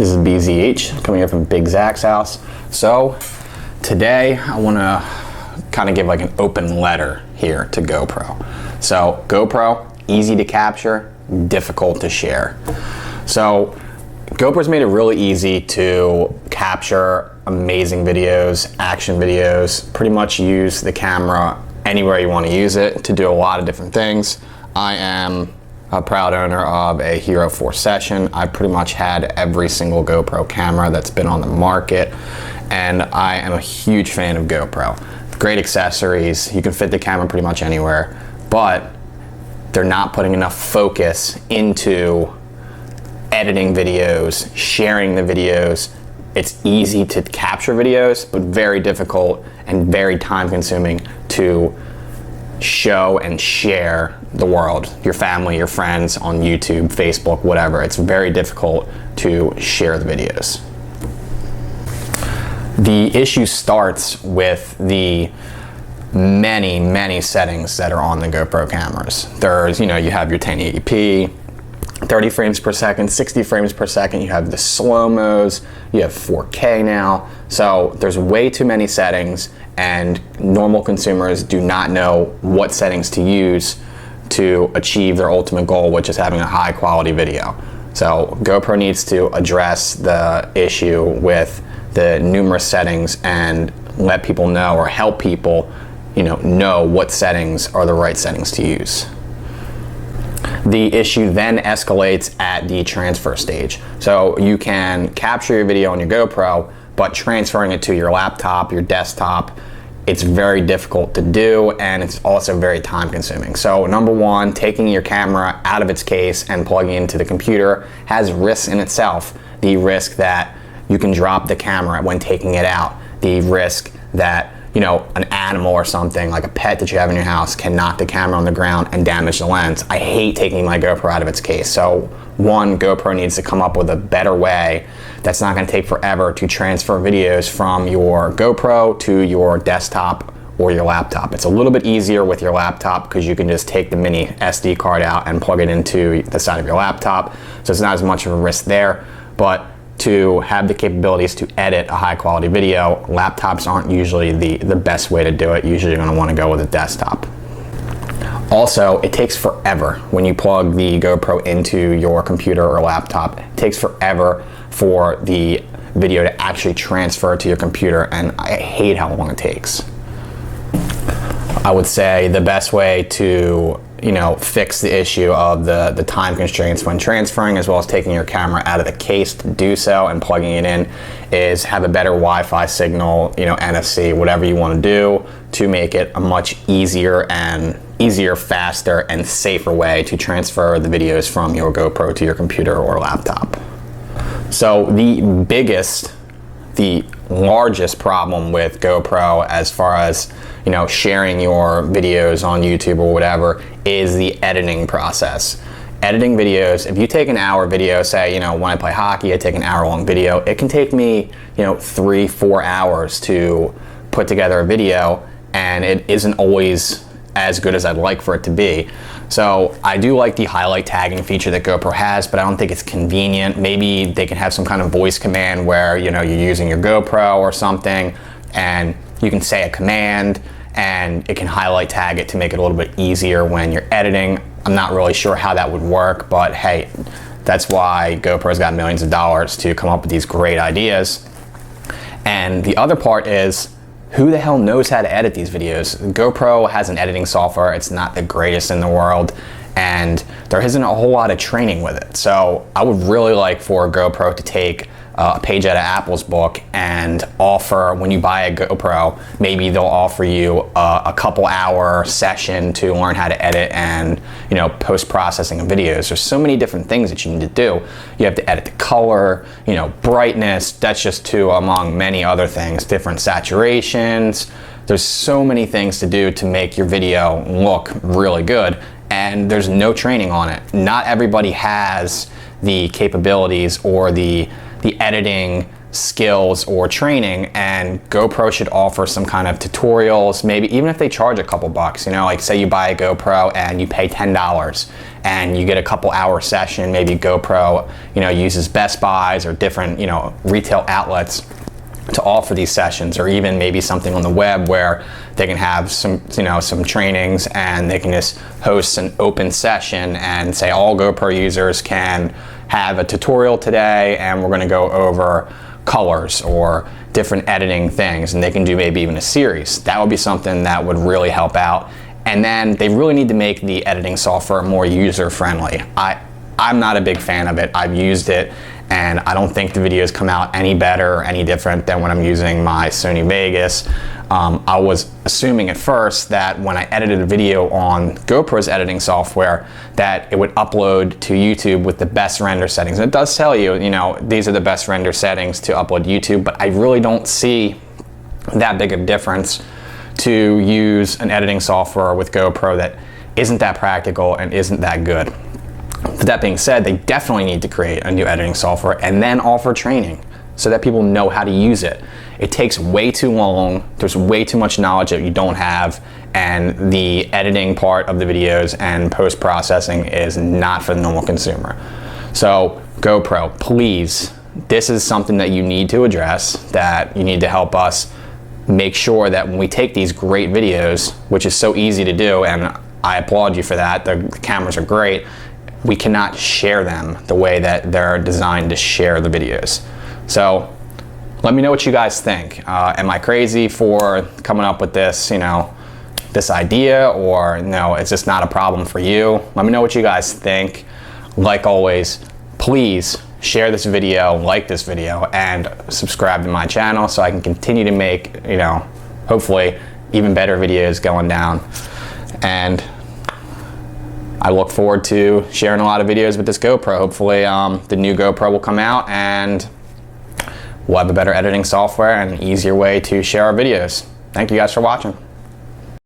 This is BZH coming here from Big Zach's house. So today I want to kind of give like an open letter here to GoPro. So GoPro, easy to capture, difficult to share. So GoPro's made it really easy to capture amazing videos, action videos, pretty much use the camera anywhere you want to use it to do a lot of different things. I am a proud owner of a Hero 4 Session. I pretty much had every single GoPro camera that's been on the market, and I am a huge fan of GoPro. Great accessories, you can fit the camera pretty much anywhere, but they're not putting enough focus into editing videos, sharing the videos. It's easy to capture videos, but very difficult and very time consuming to show and share the world, your family, your friends on YouTube, Facebook, whatever. It's very difficult to share the videos. The issue starts with the many settings that are on the GoPro cameras. There's, you have your 1080p, 30 frames per second, 60 frames per second, you have the slow-mos, you have 4K now. So there's way too many settings, and normal consumers do not know what settings to use to achieve their ultimate goal, which is having a high quality video. So GoPro needs to address the issue with the numerous settings and let people know, or help people know what settings are the right settings to use. The issue then escalates at the transfer stage. So you can capture your video on your GoPro, but transferring it to your laptop, your desktop, it's very difficult to do, and it's also very time consuming. So number one, taking your camera out of its case and plugging it into the computer has risks in itself. The risk that you can drop the camera when taking it out. The risk that an animal or something, like a pet that you have in your house, can knock the camera on the ground and damage the lens. I hate taking my GoPro out of its case. So one, GoPro needs to come up with a better way that's not going to take forever to transfer videos from your GoPro to your desktop or your laptop. It's a little bit easier with your laptop because you can just take the mini SD card out and plug it into the side of your laptop. So it's not as much of a risk there. But to have the capabilities to edit a high quality video, laptops aren't usually the best way to do it. Usually you're going to want to go with a desktop. Also, it takes forever when you plug the GoPro into your computer or laptop. It takes forever for the video to actually transfer to your computer, and I hate how long it takes. I would say the best way to fix the issue of the time constraints when transferring, as well as taking your camera out of the case to do so and plugging it in, is have a better Wi-Fi signal, NFC, whatever you want to do to make it a much easier, faster, and safer way to transfer the videos from your GoPro to your computer or laptop. So the largest problem with GoPro, as far as sharing your videos on YouTube or whatever, is the editing process. Editing videos, if you take an hour video, say when I play hockey, I take an hour-long video, it can take me 3-4 hours to put together a video, and it isn't always as good as I'd like for it to be. So I do like the highlight tagging feature that GoPro has, but I don't think it's convenient. Maybe they can have some kind of voice command where you're using your GoPro or something, and you can say a command and it can highlight tag it to make it a little bit easier when you're editing. I'm not really sure how that would work, but hey, that's why GoPro's got millions of dollars to come up with these great ideas. And the other part is, who the hell knows how to edit these videos? GoPro has an editing software. It's not the greatest in the world, and there isn't a whole lot of training with it. So I would really like for GoPro to take a page out of Apple's book and offer, when you buy a GoPro, maybe they'll offer you a couple hour session to learn how to edit and post-processing of videos. There's so many different things that you need to do. You have to edit the color, brightness, that's just two among many other things, different saturations. There's so many things to do to make your video look really good, and there's no training on it. Not everybody has the capabilities or the editing skills or training, and GoPro should offer some kind of tutorials, maybe even if they charge a couple bucks, you know, like say you buy a GoPro and you pay $10 and you get a couple hour session. Maybe GoPro, you know, uses Best Buys or different, you know, retail outlets to offer these sessions, or even maybe something on the web where they can have some, you know, some trainings, and they can just host an open session and say all GoPro users can have a tutorial today, and we're going to go over colors or different editing things, and they can do maybe even a series. That would be something that would really help out. And then they really need to make the editing software more user-friendly. I'm not a big fan of it. I've used it, and I don't think the videos come out any better or any different than when I'm using my Sony Vegas. I was assuming at first that when I edited a video on GoPro's editing software that it would upload to YouTube with the best render settings. And it does tell you, you know, these are the best render settings to upload to YouTube, but I really don't see that big of a difference to use an editing software with GoPro that isn't that practical and isn't that good. But that being said, they definitely need to create a new editing software and then offer training so that people know how to use it. It takes way too long, there's way too much knowledge that you don't have, and the editing part of the videos and post-processing is not for the normal consumer. So GoPro, please, this is something that you need to address, that you need to help us make sure that when we take these great videos, which is so easy to do, and I applaud you for that, the cameras are great, we cannot share them the way that they're designed to share the videos. So let me know what you guys think. Am I crazy for coming up with this, you know, this idea, or no, it's just not a problem for you? Let me know what you guys think. Like always, please share this video, like this video, and subscribe to my channel so I can continue to make, you know, hopefully even better videos going down. And I look forward to sharing a lot of videos with this GoPro. Hopefully the new GoPro will come out and we'll have a better editing software and an easier way to share our videos. Thank you guys for watching.